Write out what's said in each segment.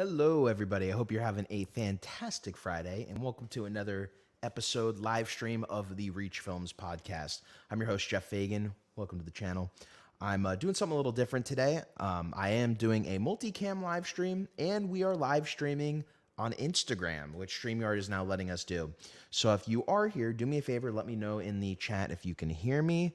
Hello, everybody. I hope you're having a fantastic Friday, and welcome to another episode live stream of the Reach Films podcast. I'm your host, Jeff Fagan. Welcome to the channel. I'm doing something a little different today. I am doing a multicam live stream, and we are live streaming on Instagram, which StreamYard is now letting us do. So if you are here, do me a favor, let me know in the chat if you can hear me.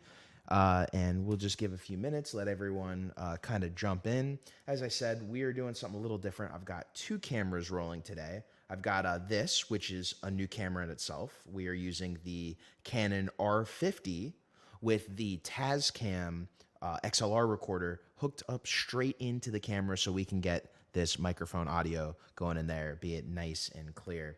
And we'll just give a few minutes, let everyone kind of jump in. As I said, we are doing something a little different. I've got two cameras rolling today. I've got this, which is a new camera in itself. We are using the Canon R50 with the Tascam XLR recorder hooked up straight into the camera so we can get this microphone audio going in there, be it nice and clear.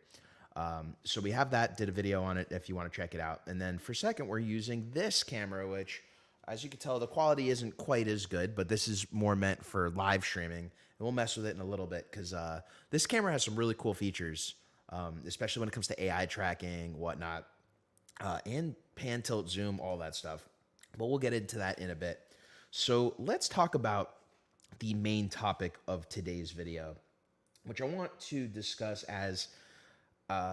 So we have that, did a video on it if you want to check it out. And then for second, we're using this camera, which as you can tell, the quality isn't quite as good, but this is more meant for live streaming. And we'll mess with it in a little bit because this camera has some really cool features, especially when it comes to AI tracking, whatnot, and pan, tilt, zoom, all that stuff. But we'll get into that in a bit. So let's talk about the main topic of today's video, which I want to discuss as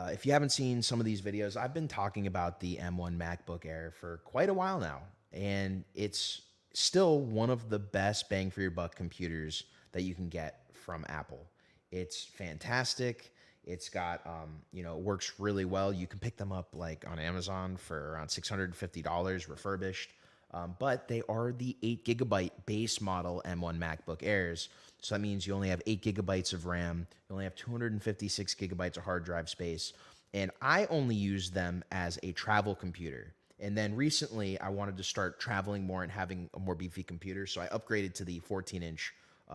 if you haven't seen some of these videos, I've been talking about the M1 MacBook Air for quite a while now, and it's still one of the best bang for your buck computers that you can get from Apple. It's fantastic. It's got, it works really well. You can pick them up like on Amazon for around $650 refurbished. But they are the 8GB base model M1 MacBook Airs. So that means you only have 8GB of RAM, you only have 256GB of hard drive space, and I only use them as a travel computer. And then recently, I wanted to start traveling more and having a more beefy computer, so I upgraded to the 14-inch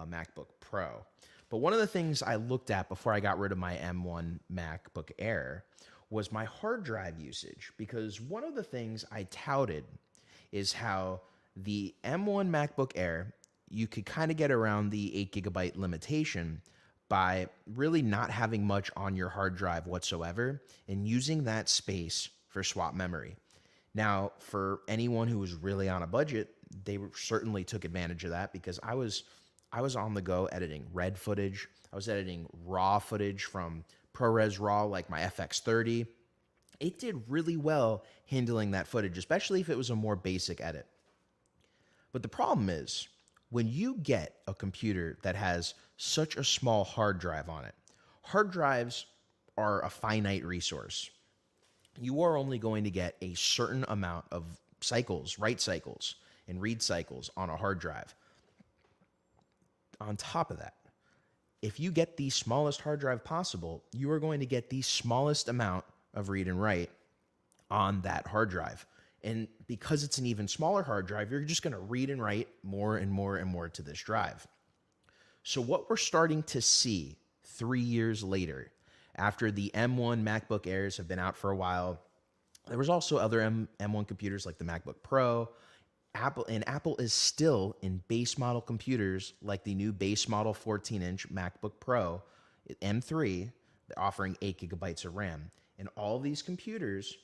MacBook Pro. But one of the things I looked at before I got rid of my M1 MacBook Air was my hard drive usage, because one of the things I touted is how the M1 MacBook Air, you could kind of get around the 8GB limitation by really not having much on your hard drive whatsoever and using that space for swap memory. Now, for anyone who was really on a budget, they certainly took advantage of that because I was on the go editing red footage. I was editing raw footage from ProRes RAW like my FX30. It did really well handling that footage, especially if it was a more basic edit. But the problem is, when you get a computer that has such a small hard drive on it, hard drives are a finite resource. You are only going to get a certain amount of cycles, write cycles, and read cycles on a hard drive. On top of that, if you get the smallest hard drive possible, you are going to get the smallest amount of read and write on that hard drive. And because it's an even smaller hard drive, you're just going to read and write more and more and more to this drive. So what we're starting to see 3 years later, after the M1 MacBook Airs have been out for a while, there was also other M1 computers like the MacBook Pro. Apple is still in base model computers like the new base model 14-inch MacBook Pro M3, offering 8GB of RAM. And all these computers,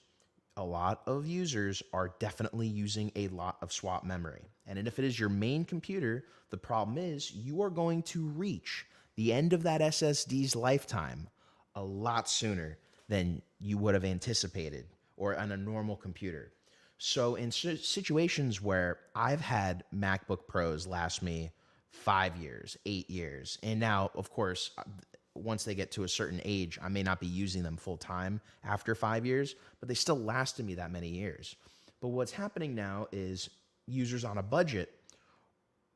a lot of users are definitely using a lot of swap memory. And if it is your main computer, the problem is you are going to reach the end of that SSD's lifetime a lot sooner than you would have anticipated or on a normal computer. So in situations where I've had MacBook Pros last me 5 years, 8 years, and now, of course, once they get to a certain age, I may not be using them full time after 5 years, but they still lasted me that many years. But what's happening now is users on a budget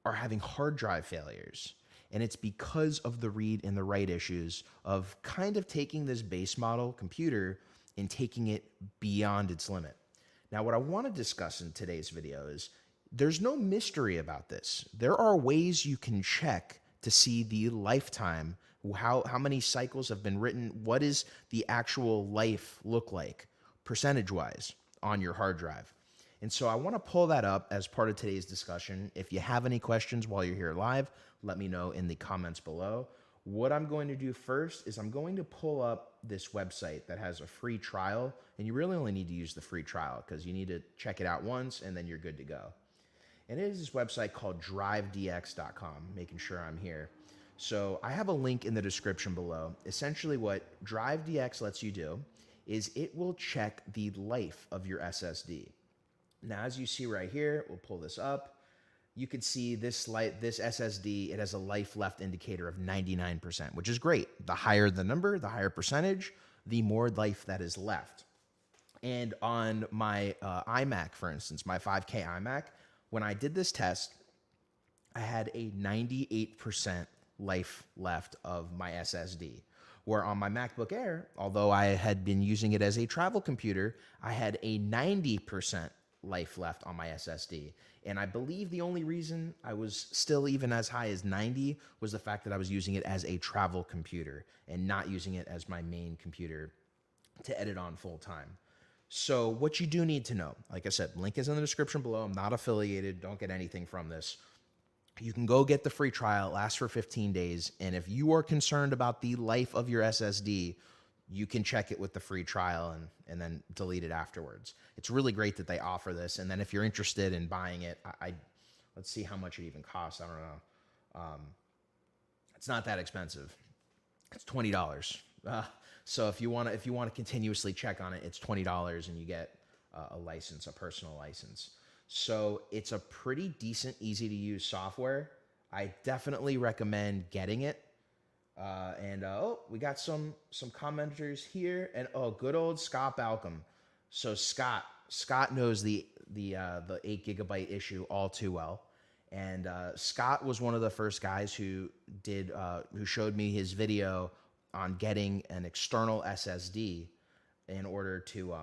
are having hard drive failures. And it's because of the read and the write issues of kind of taking this base model computer and taking it beyond its limit. Now, what I want to discuss in today's video is there's no mystery about this. There are ways you can check to see the lifetime, how many cycles have been written, what is the actual life look like percentage-wise on your hard drive. And so I want to pull that up as part of today's discussion. If you have any questions while you're here live, let me know in the comments below. What I'm going to do first is I'm going to pull up this website that has a free trial, and you really only need to use the free trial because you need to check it out once and then you're good to go. And it is this website called drivedx.com, making sure I'm here. So I have a link in the description below. Essentially what Drive DX lets you do is it will check the life of your SSD. Now, as you see right here, we'll pull this up. You can see this SSD, it has a life left indicator of 99%, which is great. The higher the number, the higher percentage, the more life that is left. And on my iMac, for instance, my 5K iMac, when I did this test, I had a 98% life left of my SSD. Where on my MacBook Air, although I had been using it as a travel computer, I had a 90% life left on my SSD. And I believe the only reason I was still even as high as 90 was the fact that I was using it as a travel computer and not using it as my main computer to edit on full time. So what you do need to know, like I said, link is in the description below. I'm not affiliated. Don't get anything from this. You can go get the free trial. It lasts for 15 days. And if you are concerned about the life of your SSD, you can check it with the free trial and then delete it afterwards. It's really great that they offer this. And then if you're interested in buying it, let's see how much it even costs. I don't know. It's not that expensive. It's $20. So if you want to continuously check on it, it's $20 and you get a license, a personal license. So it's a pretty decent, easy to use software. I definitely recommend getting it. Oh, we got some commenters here, and oh, good old Scott Balcom. So Scott knows the 8 GB issue all too well, and Scott was one of the first guys who showed me his video on getting an external SSD in order to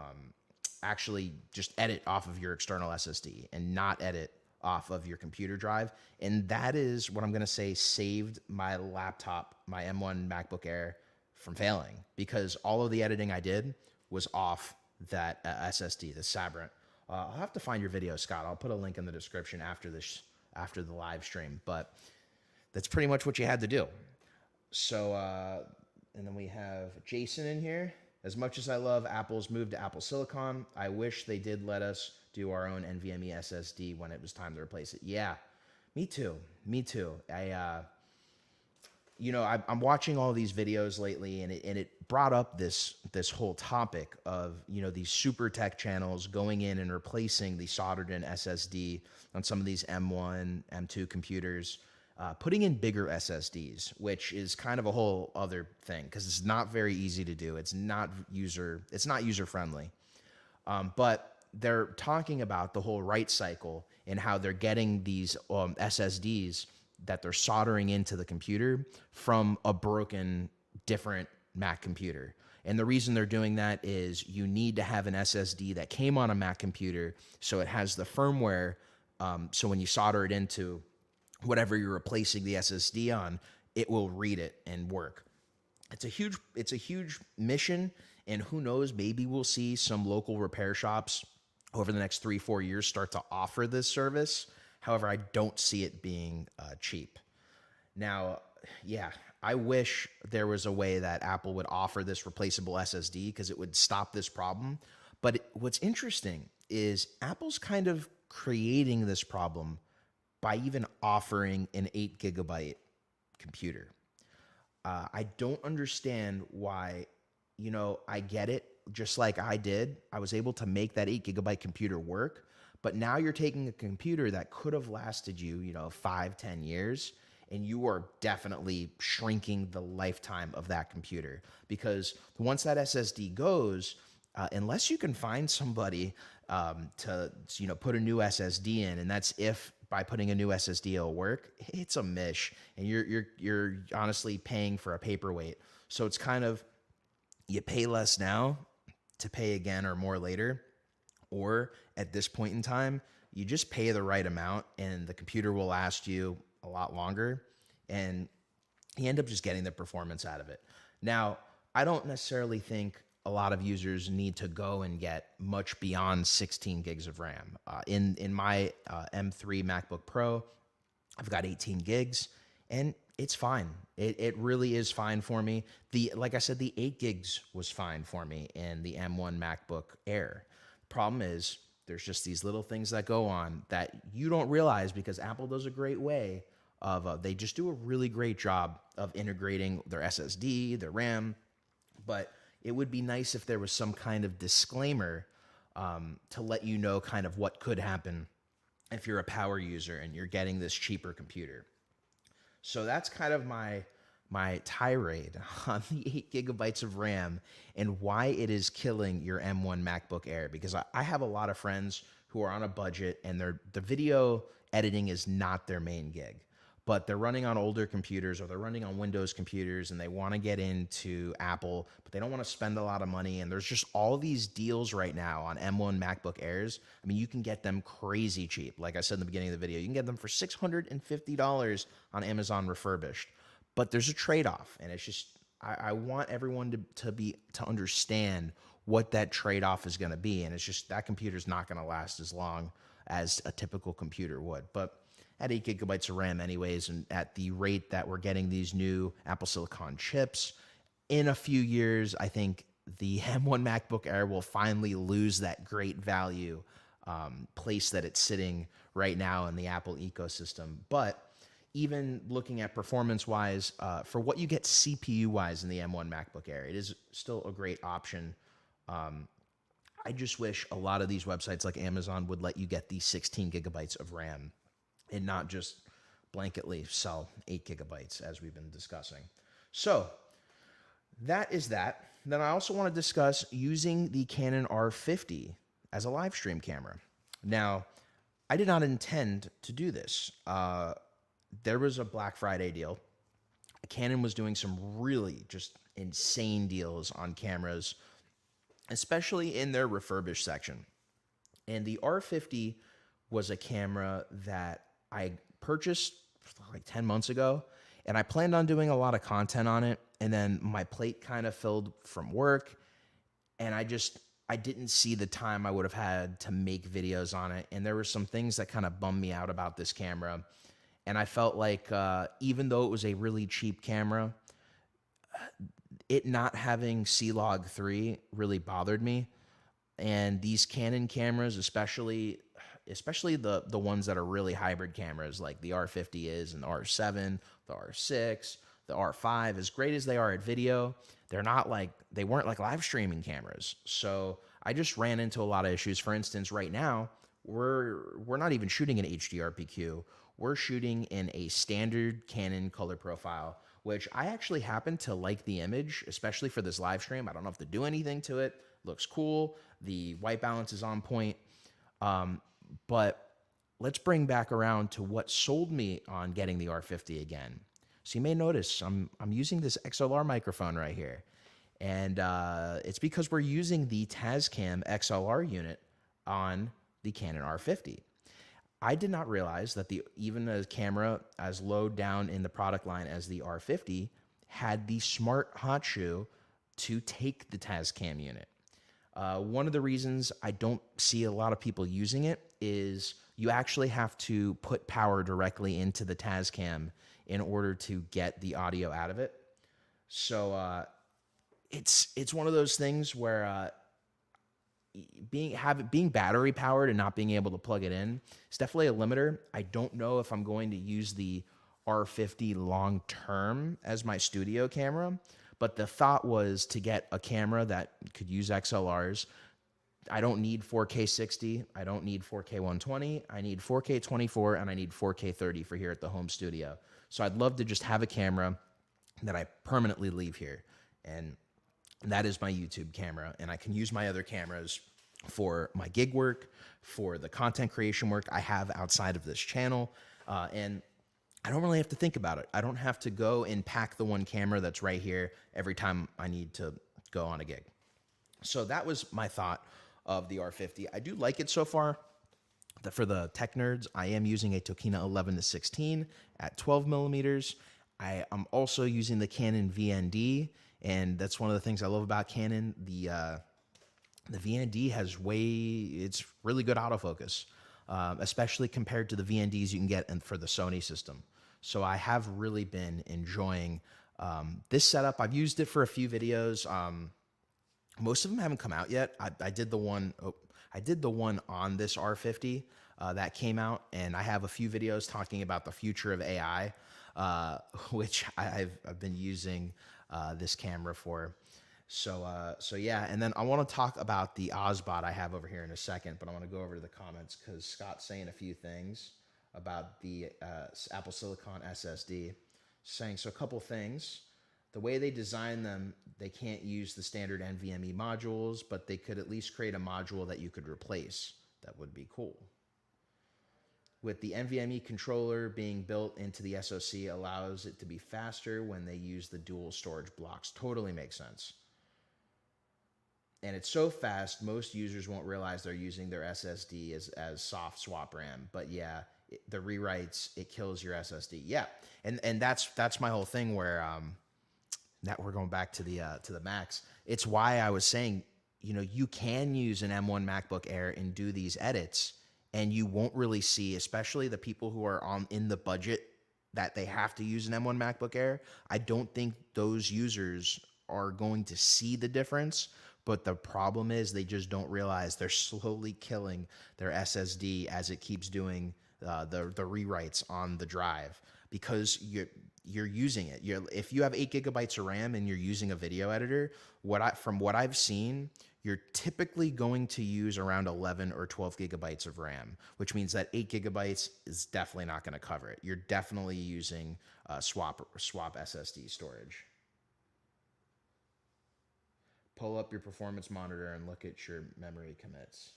actually just edit off of your external SSD and not edit off of your computer drive. And that is what I'm going to say saved my laptop, my M1 MacBook Air, from failing, because all of the editing I did was off that SSD, the Sabrent. I'll have to find your video, Scott. I'll put a link in the description after the live stream, but that's pretty much what you had to do. So, and then we have Jason in here. As much as I love Apple's move to Apple Silicon, I wish they did let us do our own NVMe SSD when it was time to replace it. Yeah, me too. Me too. I'm watching all these videos lately, and it brought up this whole topic of, these super tech channels going in and replacing the soldered in SSD on some of these M1, M2 computers, putting in bigger SSDs, which is kind of a whole other thing because it's not very easy to do. It's not user friendly. But they're talking about the whole write cycle and how they're getting these SSDs that they're soldering into the computer from a broken, different Mac computer. And the reason they're doing that is you need to have an SSD that came on a Mac computer, so it has the firmware, so when you solder it into whatever you're replacing the SSD on, it will read it and work. It's a huge mission, and who knows, maybe we'll see some local repair shops over the next 3-4 years start to offer this service. However, I don't see it being cheap. Now, yeah, I wish there was a way that Apple would offer this replaceable SSD because it would stop this problem. But what's interesting is Apple's kind of creating this problem by even offering an 8 GB computer. I don't understand why, I get it. Just like I did, I was able to make that 8 GB computer work. But now you're taking a computer that could have lasted you, 5-10 years, and you are definitely shrinking the lifetime of that computer. Because once that SSD goes, unless you can find somebody to put a new SSD in, and that's if by putting a new SSD it'll work, it's a mish, and you're honestly paying for a paperweight. So it's kind of, you pay less now to pay again or more later, or at this point in time, you just pay the right amount and the computer will last you a lot longer, and you end up just getting the performance out of it. Now, I don't necessarily think a lot of users need to go and get much beyond 16 gigs of RAM. In my M3 MacBook Pro, I've got 18 gigs, and it's fine. It really is fine for me. Like I said, the 8 gigs was fine for me in the M1 MacBook Air. Problem is, there's just these little things that go on that you don't realize because Apple does a great way they just do a really great job of integrating their SSD, their RAM, but it would be nice if there was some kind of disclaimer to let you know kind of what could happen if you're a power user and you're getting this cheaper computer. So that's kind of my tirade on the 8 gigabytes of RAM and why it is killing your M1 MacBook Air, because I have a lot of friends who are on a budget and the video editing is not their main gig, but they're running on older computers or they're running on Windows computers and they want to get into Apple, but they don't want to spend a lot of money. And there's just all these deals right now on M1 MacBook Airs. I mean, you can get them crazy cheap. Like I said in the beginning of the video, you can get them for $650 on Amazon refurbished. But there's a trade-off, and it's just I want everyone to understand what that trade-off is going to be, and it's just that computer's not going to last as long as a typical computer would. But at 8 gigabytes of RAM anyways, and at the rate that we're getting these new Apple Silicon chips, in a few years, I think the M1 MacBook Air will finally lose that great value place that it's sitting right now in the Apple ecosystem. But even looking at performance-wise, for what you get CPU-wise in the M1 MacBook Air, it is still a great option. I just wish a lot of these websites like Amazon would let you get these 16 gigabytes of RAM and not just blanketly sell 8 gigabytes as we've been discussing. So that is that. Then I also want to discuss using the Canon R50 as a live stream camera. Now, I did not intend to do this. There was a Black Friday deal. Canon was doing some really just insane deals on cameras, especially in their refurbished section. And the R50 was a camera that I purchased like 10 months ago, and I planned on doing a lot of content on it. And then my plate kind of filled from work, and I didn't see the time I would have had to make videos on it. And there were some things that kind of bummed me out about this camera. And I felt like even though it was a really cheap camera, it not having C-Log 3 really bothered me. And these Canon cameras, especially the ones that are really hybrid cameras like the R50 is, and the R7, the R6, the R5, as great as they are at video, they weren't like live streaming cameras. So I just ran into a lot of issues. For instance, right now, we're not even shooting an HDR-PQ. We're shooting in a standard Canon color profile, which I actually happen to like the image, especially for this live stream. I don't have to do anything to it. Looks cool. The white balance is on point. But let's bring back around to what sold me on getting the R50 again. So you may notice I'm using this XLR microphone right here. And it's because we're using the Tascam XLR unit on the Canon R50. I did not realize that even a camera as low down in the product line as the R50 had the smart hot shoe to take the Tascam unit. One of the reasons I don't see a lot of people using it is you actually have to put power directly into the Tascam in order to get the audio out of it. So it's one of those things where being battery powered and not being able to plug it in is definitely a limiter. I don't know if I'm going to use the R50 long term as my studio camera, but the thought was to get a camera that could use XLRs. I don't need 4K 60. I don't need 4K 120. I need 4K 24 and I need 4K 30 for here at the home studio. So I'd love to just have a camera that I permanently leave here. And that is my YouTube camera. And I can use my other cameras for my gig work, for the content creation work I have outside of this channel. And I don't really have to think about it. I don't have to go and pack the one camera that's right here every time I need to go on a gig. So that was my thought of the R50. I do like it so far. For the tech nerds, I am using a Tokina 11-16 at 12 millimeters. I am also using the Canon VND, and that's one of the things I love about Canon. The VND it's really good autofocus, especially compared to the VNDs you can get for the Sony system. So I have really been enjoying this setup. I've used it for a few videos. Most of them haven't come out yet. I did the one on this R50, that came out, and I have a few videos talking about the future of AI, which I've been using this camera for. So yeah, and then I want to talk about the Ozbot I have over here in a second, but I want to go over to the comments because Scott's saying a few things about the Apple Silicon SSD. Saying, so a couple things. The way they design them, they can't use the standard NVMe modules, but they could at least create a module that you could replace. That would be cool. With the NVMe controller being built into the SoC allows it to be faster when they use the dual storage blocks. Totally makes sense. And it's so fast, most users won't realize they're using their SSD as soft swap RAM. But yeah, the rewrites, it kills your SSD. Yeah, and that's my whole thing where now we're going back to the Macs. It's why I was saying, you know, you can use an M1 MacBook Air and do these edits, and you won't really see, especially the people who are in the budget that they have to use an M1 MacBook Air. I don't think those users are going to see the difference. But the problem is they just don't realize they're slowly killing their SSD as it keeps doing the rewrites on the drive, because you're using it. If you have 8 gigabytes of RAM and you're using a video editor, from what I've seen, you're typically going to use around 11 or 12 gigabytes of RAM, which means that 8 gigabytes is definitely not going to cover it. You're definitely using swap SSD storage. Pull up your performance monitor and look at your memory commits.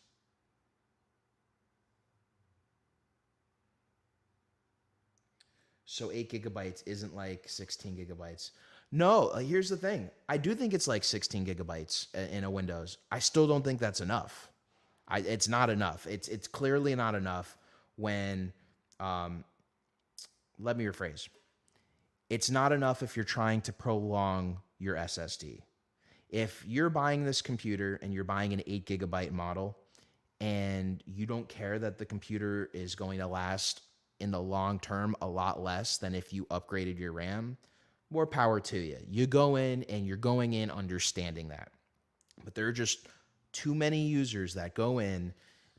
So 8 gigabytes isn't like 16 gigabytes. No, here's the thing. I do think it's like 16 gigabytes in a Windows. I still don't think that's enough. It's not enough. It's clearly not enough when, let me rephrase. It's not enough if you're trying to prolong your SSD. If you're buying this computer and you're buying an 8 gigabyte model and you don't care that the computer is going to last in the long term a lot less than if you upgraded your RAM, more power to you. You go in and you're going in understanding that. But there are just too many users that go in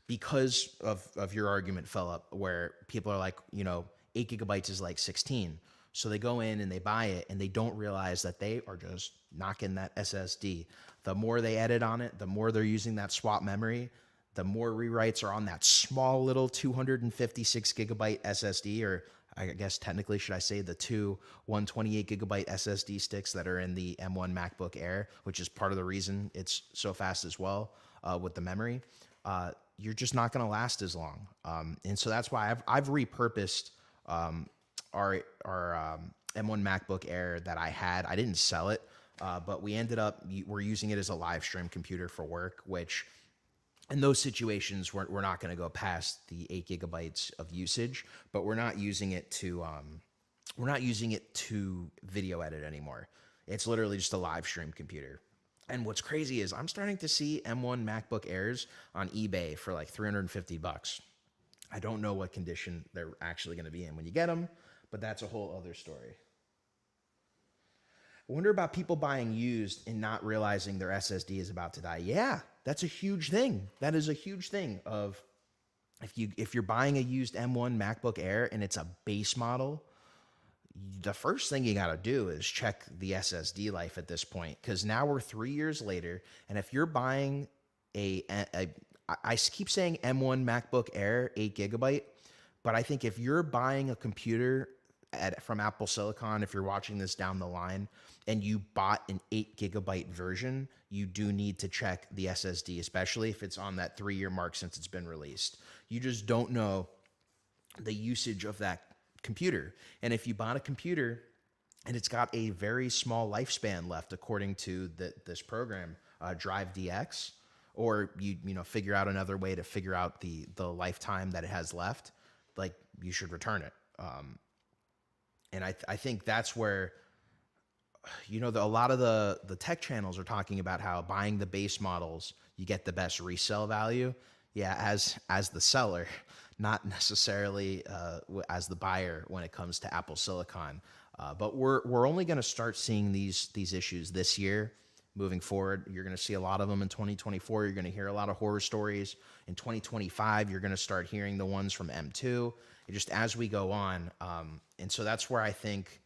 because of your argument, Philip, where people are like, you know, 8 gigabytes is like 16. So they go in and they buy it and they don't realize that they are just knocking that SSD. The more they edit on it, the more they're using that swap memory, the more rewrites are on that small little 256 gigabyte SSD, or I guess technically should I say the two 128 gigabyte SSD sticks that are in the M1 MacBook Air, which is part of the reason it's so fast as well with the memory. You're just not going to last as long. And so that's why I've repurposed our M1 MacBook Air that I had. I didn't sell it, but we're using it as a live stream computer for work, which in those situations, we're not going to go past the 8 gigabytes of usage, but we're not using it to video edit anymore. It's literally just a live stream computer. And what's crazy is I'm starting to see M1 MacBook Airs on eBay for like $350. I don't know what condition they're actually going to be in when you get them, but that's a whole other story. I wonder about people buying used and not realizing their SSD is about to die. Yeah, that's a huge thing. That is a huge thing. Of if you're buying a used M1 MacBook Air and it's a base model, the first thing you got to do is check the SSD life at this point, because now we're 3 years later, and if you're buying I keep saying M1 MacBook Air 8 gigabyte, but I think if you're buying a computer from Apple Silicon, if you're watching this down the line and you bought an 8 gigabyte version, you do need to check the SSD, especially if it's on that 3-year mark since it's been released. You just don't know the usage of that computer. And if you bought a computer and it's got a very small lifespan left, according to this program, Drive DX, or you figure out another way to figure out the lifetime that it has left, like, you should return it. And I think that's where, a lot of the tech channels are talking about how buying the base models, you get the best resale value. Yeah, as the seller, not necessarily as the buyer when it comes to Apple Silicon. But we're only going to start seeing these issues this year, moving forward. You're going to see a lot of them in 2024. You're going to hear a lot of horror stories. In 2025, you're going to start hearing the ones from M2. Just as we go on. And so that's where I think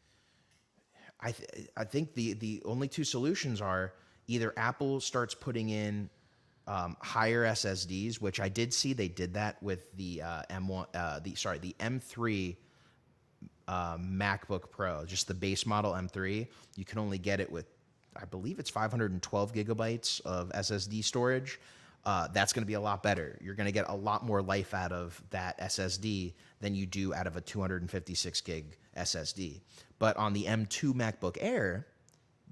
the only two solutions are either Apple starts putting in higher SSDs, which I did see they did that with the the M3 MacBook Pro, just the base model M3. You can only get it with, I believe it's 512 gigabytes of SSD storage. That's going to be a lot better. You're going to get a lot more life out of that SSD than you do out of a 256 gig SSD. But on the M2 MacBook Air,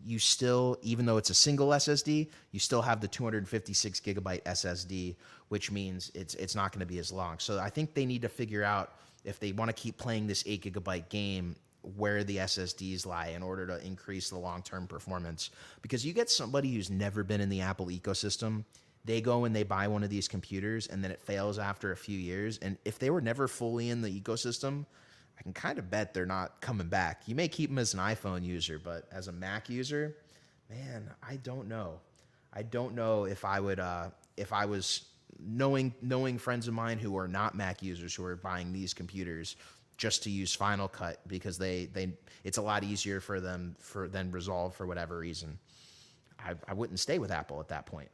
you still, even though it's a single SSD, you still have the 256 gigabyte SSD, which means it's not going to be as long. So I think they need to figure out if they want to keep playing this 8 gigabyte game, where the SSDs lie in order to increase the long-term performance. Because you get somebody who's never been in the Apple ecosystem, they go and they buy one of these computers and then it fails after a few years. And if they were never fully in the ecosystem, I can kind of bet they're not coming back. You may keep them as an iPhone user, but as a Mac user, man, I don't know. I don't know if I would, if I was knowing friends of mine who are not Mac users who are buying these computers just to use Final Cut because it's a lot easier for them than Resolve for whatever reason. I wouldn't stay with Apple at that point.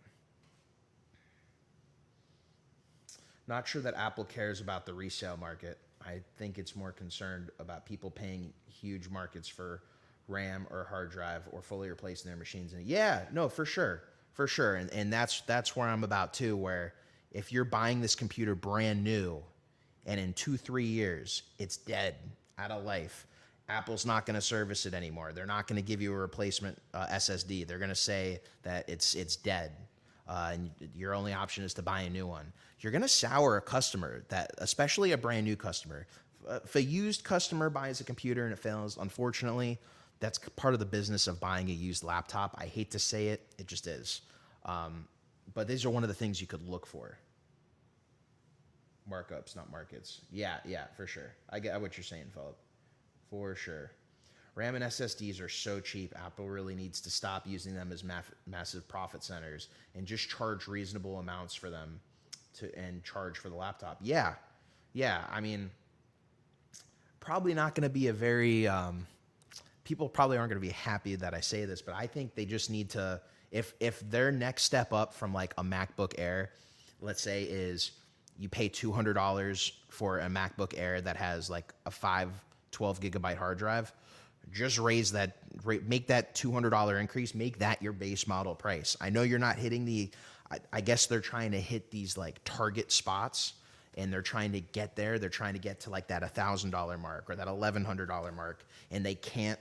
Not sure that Apple cares about the resale market. I think it's more concerned about people paying huge markets for RAM or hard drive or fully replacing their machines. And yeah, no, for sure. And that's where I'm about too, where if you're buying this computer brand new and in 2-3 years, it's dead, out of life, Apple's not going to service it anymore. They're not going to give you a replacement SSD. They're going to say that it's dead. And your only option is to buy a new one. You're going to sour a customer, that, especially a brand new customer. If a used customer buys a computer and it fails, unfortunately, that's part of the business of buying a used laptop. I hate to say it, it just is. But these are one of the things you could look for. Markups, not markets. Yeah, for sure. I get what you're saying, Philip. For sure. RAM and SSDs are so cheap, Apple really needs to stop using them as massive profit centers and just charge reasonable amounts for them and charge for the laptop. Yeah. I mean, probably not going to be a very, people probably aren't going to be happy that I say this, but I think they just need to, if their next step up from like a MacBook Air, let's say, is you pay $200 for a MacBook Air that has like a 512 gigabyte hard drive, just raise that, make that $200 increase, make that your base model price. I know you're not hitting I guess they're trying to hit these like target spots and they're trying to get there. They're trying to get to like that $1,000 mark or that $1,100 mark. And they can't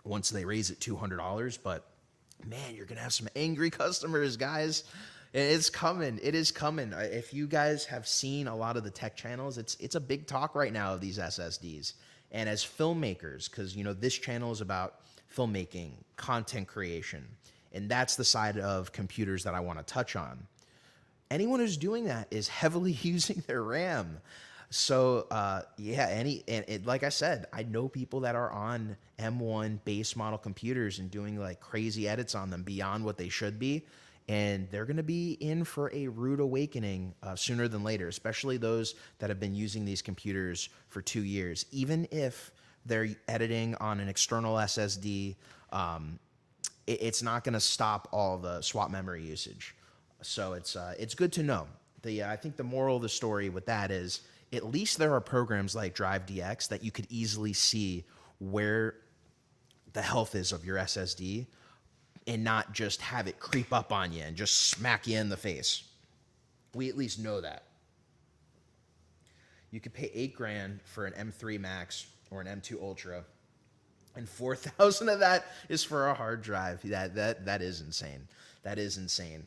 once they raise it $200, but man, you're going to have some angry customers, guys. It's coming. It is coming. If you guys have seen a lot of the tech channels, it's a big talk right now of these SSDs. And as filmmakers, because, you know, this channel is about filmmaking, content creation, and that's the side of computers that I want to touch on. Anyone who's doing that is heavily using their RAM. So, like I said, I know people that are on M1 base model computers and doing like crazy edits on them beyond what they should be. And they're going to be in for a rude awakening sooner than later, especially those that have been using these computers for 2 years. Even if they're editing on an external SSD, it's not going to stop all the swap memory usage. So it's good to know. I think the moral of the story with that is at least there are programs like Drive DX that you could easily see where the health is of your SSD, and not just have it creep up on you and just smack you in the face. We at least know that. You could pay $8,000 for an M3 Max or an M2 Ultra, and $4,000 of that is for a hard drive. That is insane. That is insane.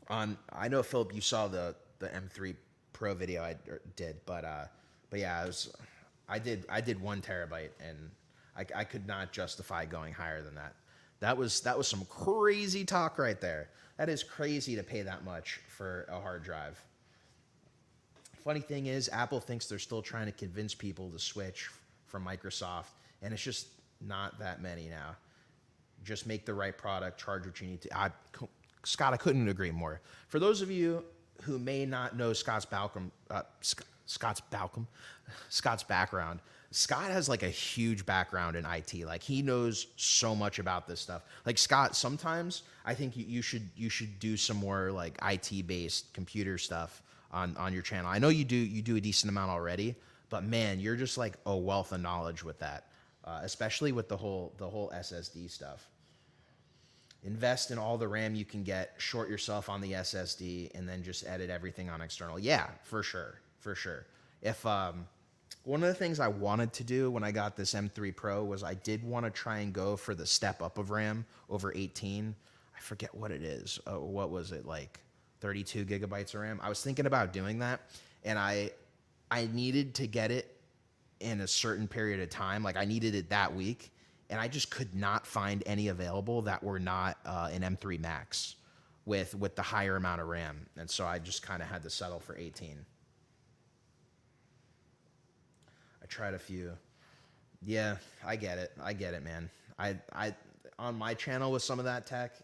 I know, Philip, you saw the M3 Pro video I did, but yeah, I did 1 terabyte, and I could not justify going higher than that. That was some crazy talk right there. That is crazy to pay that much for a hard drive. Funny thing is, Apple thinks they're still trying to convince people to switch from Microsoft, and it's just not that many now. Just make the right product, charge what you need to. Scott, I couldn't agree more. For those of you who may not know Scott's background, Scott has like a huge background in IT. Like he knows so much about this stuff. Like Scott, sometimes I think you should do some more like IT based computer stuff on your channel. I know you do a decent amount already, but man, you're just like a wealth of knowledge with that, especially with the whole SSD stuff. Invest in all the RAM you can get, short yourself on the SSD, and then just edit everything on external. Yeah, for sure. If one of the things I wanted to do when I got this M3 Pro was I did want to try and go for the step up of RAM over 18. I forget what it is. What was it, like 32 gigabytes of RAM? I was thinking about doing that, and I needed to get it in a certain period of time. Like I needed it that week. And I just could not find any available that were not an M3 Max with the higher amount of RAM. And so I just kind of had to settle for 18. I tried a few. Yeah, I get it, man. I on my channel with some of that tech,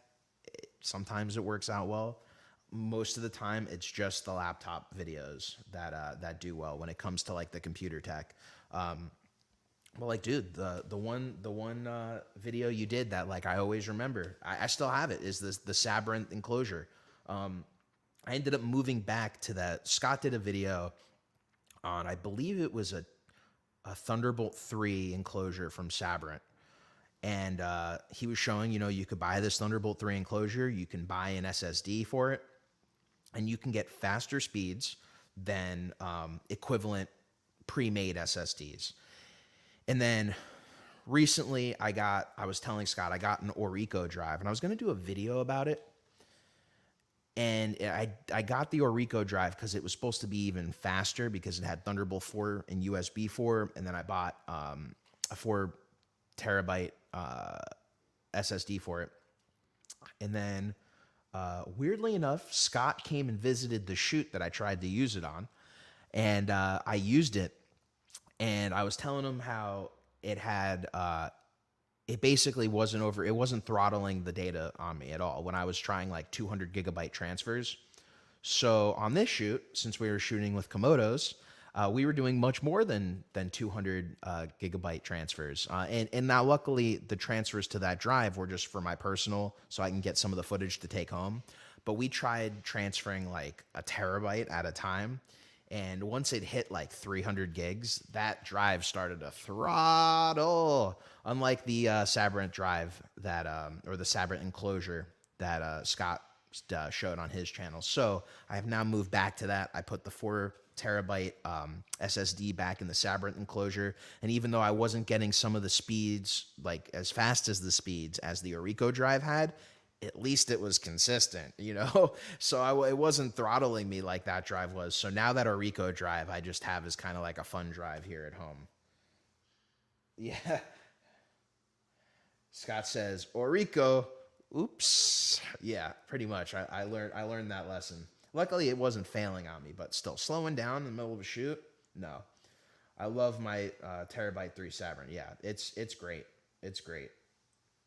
sometimes it works out well. Most of the time, it's just the laptop videos that do well when it comes to like the computer tech. Well, like, dude, the one video you did that like I always remember, I still have it, is the SIII enclosure. I ended up moving back to that. Scott did a video on, I believe it was a Thunderbolt 3 enclosure from SIII. And he was showing, you could buy this Thunderbolt 3 enclosure, you can buy an SSD for it, and you can get faster speeds than equivalent pre-made SSDs. And then recently I was telling Scott, I got an Orico drive, and I was going to do a video about it. And I got the Orico drive because it was supposed to be even faster because it had Thunderbolt 4 and USB 4. And then I bought a 4 terabyte SSD for it. And then weirdly enough, Scott came and visited the shoot that I tried to use it on. And I used it. And I was telling him how it had, it basically it wasn't throttling the data on me at all when I was trying like 200 gigabyte transfers. So on this shoot, since we were shooting with Komodos, we were doing much more than 200 gigabyte transfers. And now luckily the transfers to that drive were just for my personal, so I can get some of the footage to take home. But we tried transferring like a terabyte at a time. And once it hit like 300 gigs, that drive started to throttle. Unlike the SIII drive or the SIII enclosure that Scott showed on his channel. So I have now moved back to that. I put the 4 terabyte SSD back in the SIII enclosure. And even though I wasn't getting some of the speeds, like as fast as the speeds as the Orico drive had, at least it was consistent, So it wasn't throttling me like that drive was. So now that Orico drive I just have is kind of like a fun drive here at home. Yeah. Scott says, Orico, oops. Yeah, pretty much. I learned that lesson. Luckily it wasn't failing on me, but still slowing down in the middle of a shoot. No, I love my terabyte 3 SIII. Yeah, it's great. It's great.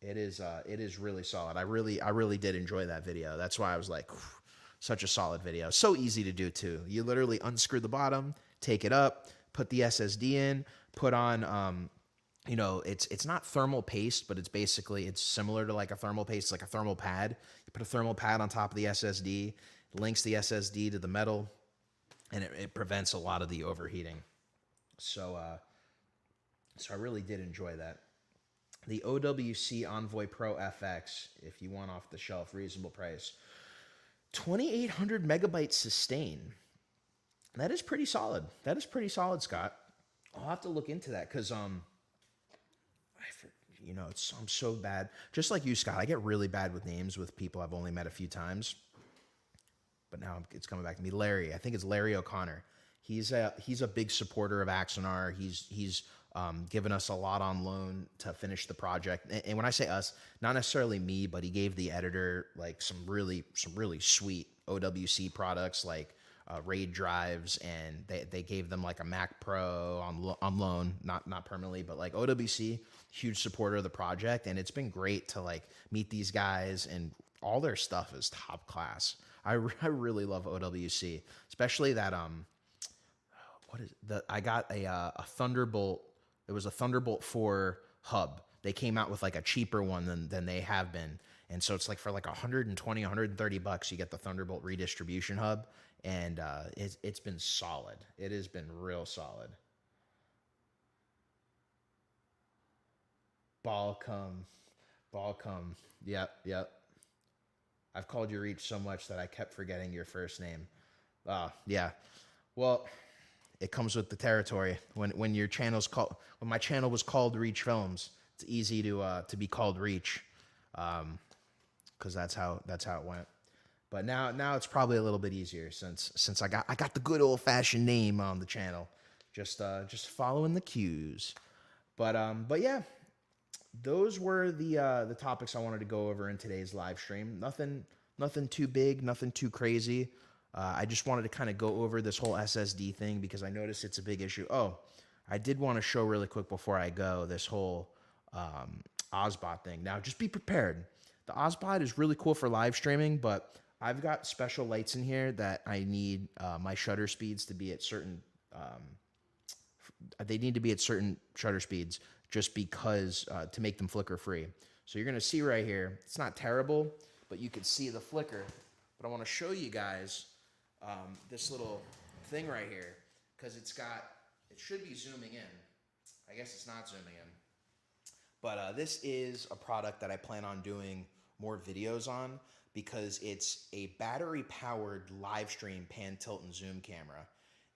It is really solid. I really did enjoy that video. That's why I was like, such a solid video. So easy to do too. You literally unscrew the bottom, take it up, put the SSD in, put on, it's not thermal paste, but it's similar to like a thermal paste, it's like a thermal pad. You put a thermal pad on top of the SSD, links the SSD to the metal, and it prevents a lot of the overheating. So I really did enjoy that. The OWC Envoy Pro FX, if you want off the shelf, reasonable price. 2,800 megabyte sustain. That is pretty solid. Scott. I'll have to look into that because I'm so bad. Just like you, Scott, I get really bad with names with people I've only met a few times. But now it's coming back to me. Larry, I think it's Larry O'Connor. He's a big supporter of Axonar. He's given us a lot on loan to finish the project. And when I say us, not necessarily me, but he gave the editor like some really sweet OWC products like RAID drives, and they gave them like a Mac Pro on loan, not permanently, but like OWC, huge supporter of the project, and it's been great to like meet these guys, and all their stuff is top class. I really love OWC, especially that what is the I got a Thunderbolt. It was a Thunderbolt 4 hub. They came out with like a cheaper one than they have been. And so it's like for like 120, 130 bucks, you get the Thunderbolt redistribution hub. And it's been solid. It has been real solid. Balcom. Yep. I've called you Reach so much that I kept forgetting your first name. Yeah. Well, it comes with the territory. When your channel's called, when my channel was called Reach Films, it's easy to be called Reach, because that's how it went. But now it's probably a little bit easier since I got the good old fashioned name on the channel, just following the cues. But yeah, those were the topics I wanted to go over in today's live stream. Nothing too big, nothing too crazy. I just wanted to kind of go over this whole SSD thing because I noticed it's a big issue. Oh, I did want to show really quick before I go this whole Osbot thing. Now, just be prepared. The Osbot is really cool for live streaming, but I've got special lights in here that I need my shutter speeds to be at certain. They need to be at certain shutter speeds just because to make them flicker free. So you're gonna see right here. It's not terrible, but you can see the flicker. But I want to show you guys this little thing right here because it should be zooming in. I guess it's not zooming in. But this is a product that I plan on doing more videos on because it's a battery-powered live stream pan, tilt, and zoom camera.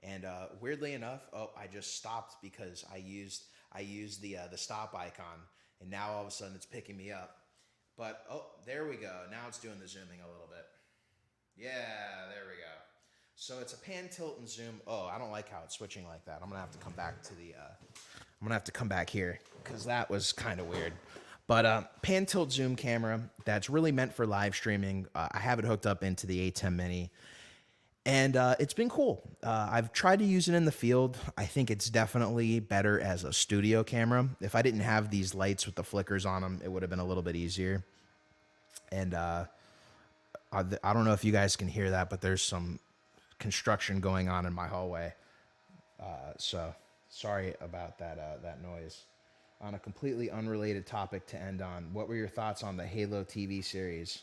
And weirdly enough, I just stopped because I used the stop icon, and now all of a sudden it's picking me up. But there we go. Now it's doing the zooming a little bit. Yeah, there we go. So it's a pan, tilt, and zoom. Oh, I don't like how it's switching like that. I'm gonna have to come back to the. I'm gonna have to come back here because that was kind of weird. But pan, tilt, zoom camera that's really meant for live streaming. I have it hooked up into the A10 Mini, and it's been cool. I've tried to use it in the field. I think it's definitely better as a studio camera. If I didn't have these lights with the flickers on them, it would have been a little bit easier. And I don't know if you guys can hear that, but there's some construction going on in my hallway. So sorry about that noise. On a completely unrelated topic to end on, what were your thoughts on the Halo TV series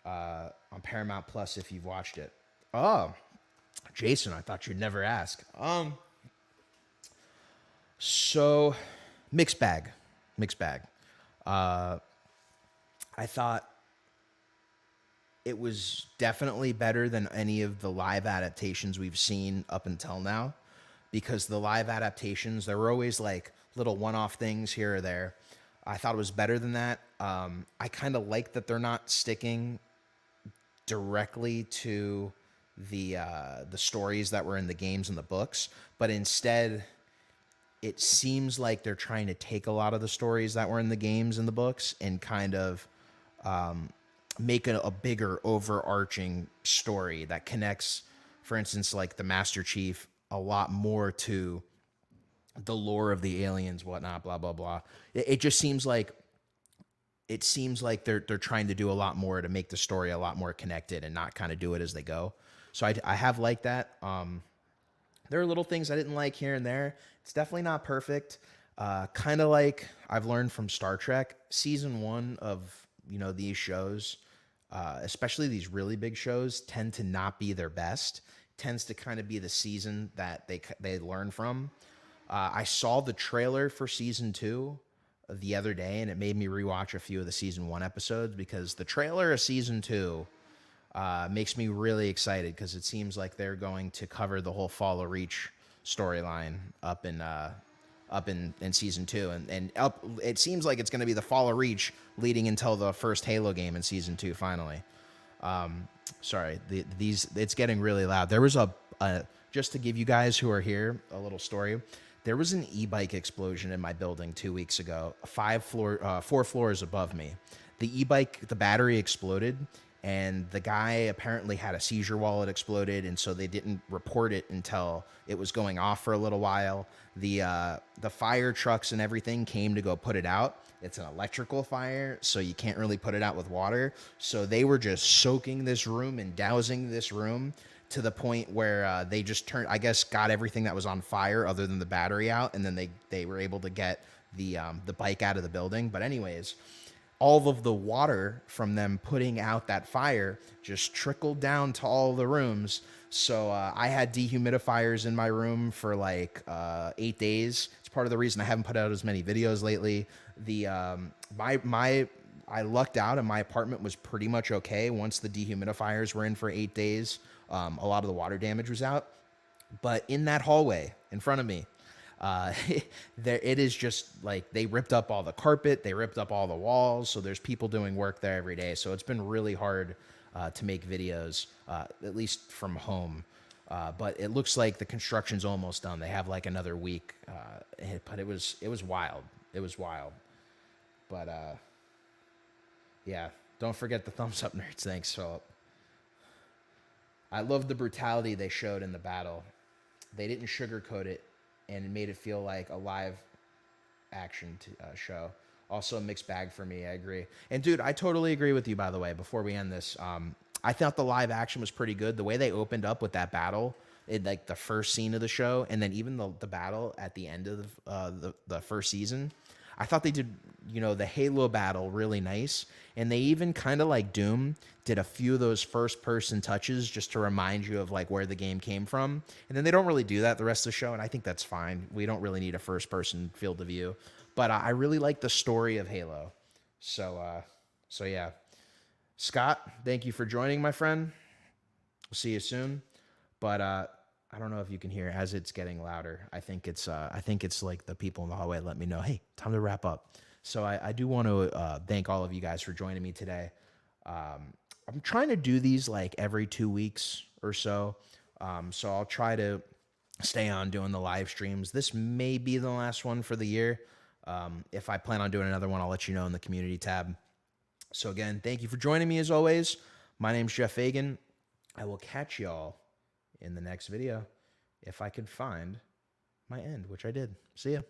on Paramount Plus if you've watched it? Oh, Jason, I thought you'd never ask. So mixed bag. I thought it was definitely better than any of the live adaptations we've seen up until now, because the live adaptations, there were always like little one-off things here or there. I thought it was better than that. I kind of like that they're not sticking directly to the stories that were in the games and the books, but instead it seems like they're trying to take a lot of the stories that were in the games and the books and kind of make a bigger overarching story that connects, for instance, like the Master Chief a lot more to the lore of the aliens, whatnot, blah, blah, blah. It just seems like they're trying to do a lot more to make the story a lot more connected and not kind of do it as they go. So I have liked that. There are little things I didn't like here and there. It's definitely not perfect. Kind of like I've learned from Star Trek, season 1 of, these shows, especially these really big shows, tend to not be their best. Tends to kind of be the season that they learn from. I saw the trailer for season 2 the other day, and it made me rewatch a few of the season 1 episodes because the trailer of season 2 makes me really excited because it seems like they're going to cover the whole Fall of Reach storyline up in season 2, and it seems like it's going to be the Fall of Reach leading until the first Halo game in season 2 finally. Sorry, it's getting really loud. There was just to give you guys who are here a little story. There was an e-bike explosion in my building 2 weeks ago, 4 floors above me. The e-bike, the battery exploded, and the guy apparently had a seizure while it exploded, and so they didn't report it until it was going off for a little while. The fire trucks and everything came to go put it out. It's an electrical fire, so you can't really put it out with water. So they were just soaking this room and dousing this room to the point where they just I guess, got everything that was on fire other than the battery out, and then they were able to get the bike out of the building. But anyways, all of the water from them putting out that fire just trickled down to all the rooms. So I had dehumidifiers in my room for like 8 days. It's part of the reason I haven't put out as many videos lately. I lucked out and my apartment was pretty much okay once the dehumidifiers were in for 8 days. A lot of the water damage was out. But in that hallway in front of me, there it is just like they ripped up all the carpet, they ripped up all the walls, so there's people doing work there every day. So it's been really hard to make videos, at least from home. But it looks like the construction's almost done. They have like another week, but it was wild. It was wild. But yeah, don't forget the thumbs up, nerds. Thanks, Philip. I love the brutality they showed in the battle. They didn't sugarcoat it, and it made it feel like a live action show. Also a mixed bag for me, I agree. And dude, I totally agree with you, by the way, before we end this. I thought the live action was pretty good. The way they opened up with that battle, like the first scene of the show, and then even the battle at the end of the first season, I thought they did, the Halo battle really nice. And they even kind of like Doom did a few of those first person touches just to remind you of like where the game came from. And then they don't really do that the rest of the show. And I think that's fine. We don't really need a first person field of view, but I really like the story of Halo. So yeah, Scott, thank you for joining, my friend. We'll see you soon. But, I don't know if you can hear as it's getting louder. I think it's like the people in the hallway let me know, hey, time to wrap up. So I do want to thank all of you guys for joining me today. I'm trying to do these like every 2 weeks or so. So I'll try to stay on doing the live streams. This may be the last one for the year. If I plan on doing another one, I'll let you know in the community tab. So again, thank you for joining me as always. My name's Jeff Fagan. I will catch y'all in the next video if I can find my end, which I did. See ya.